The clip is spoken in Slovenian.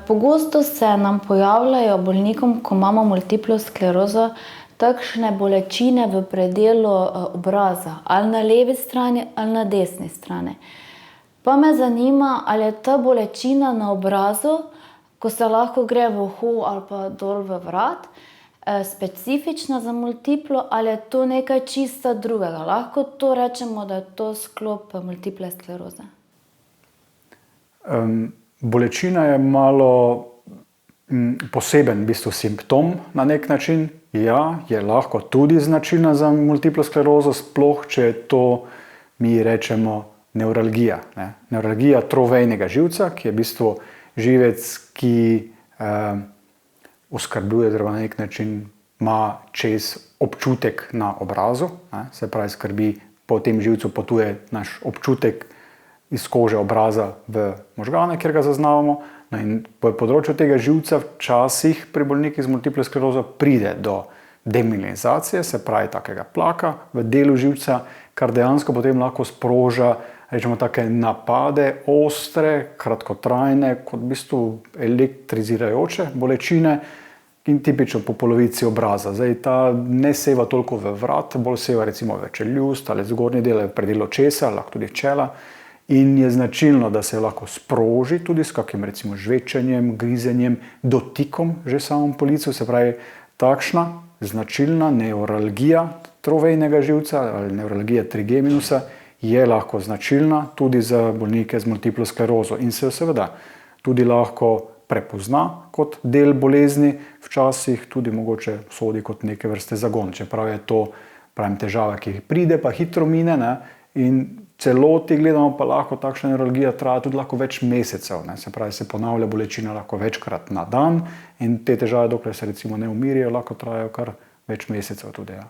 Pogosto se nam pojavljajo bolnikom, ko imamo multiplo sklerozo, takšne bolečine v predelu obraza, ali na levi strani ali na desni strani. Pa me zanima, ali je ta bolečina na obrazu, ko se lahko gre v uho ali pa dol v vrat, specifična za multiplo ali je to nekaj čisto drugega. Lahko to rečemo, da je to sklop multiple skleroze. Bolečina je malo poseben v bistvu simptom na nek način. Ja, je lahko tudi značilna za multiplo sklerozo, sploh če je to, mi rečemo, nevralgija. Nevralgija trovejnega živca, ki je v bistvu živec, ki oskrbuje, oziroma na nek način ima čez občutek na obrazu. Se pravi, skrbi, po tem živcu potuje naš občutek iz kože obraza v možgane, kjer ga zaznavamo. No, in po področju tega živca včasih pri bolnikih z multiplo sklerozo pride do demilinizacije, se pravi takega plaka v delu živca, kar dejansko potem lahko sproža, rečemo, take napade, ostre, kratkotrajne, kot v bistvu elektrizirajoče bolečine in tipično po polovici obraza. Zdaj ta ne seva toliko v vrat, bolj seva recimo v čeljust ali zgornji del, v predelu česa, lahko tudi čela. In je značilno, da se lahko sproži tudi s kakim recimo žvečenjem, grizenjem, dotikom že samom po licu, se pravi takšna značilna nevralgija trovejnega živca ali nevralgija trigeminusa je lahko značilna tudi za bolnike z multiplo sklerozo in se seveda tudi lahko prepozna kot del bolezni, včasih tudi mogoče sodi kot neke vrste zagon, čeprav je to, pravim, težava, ki pride, pa hitro mine, in celoti gledamo, pa lahko takšna nevralgija traja tudi lahko več mesecev, se pravi, se ponavlja bolečina lahko večkrat na dan in te težave, dokler se recimo ne umirijo, lahko trajajo kar več mesecev tudi, ja.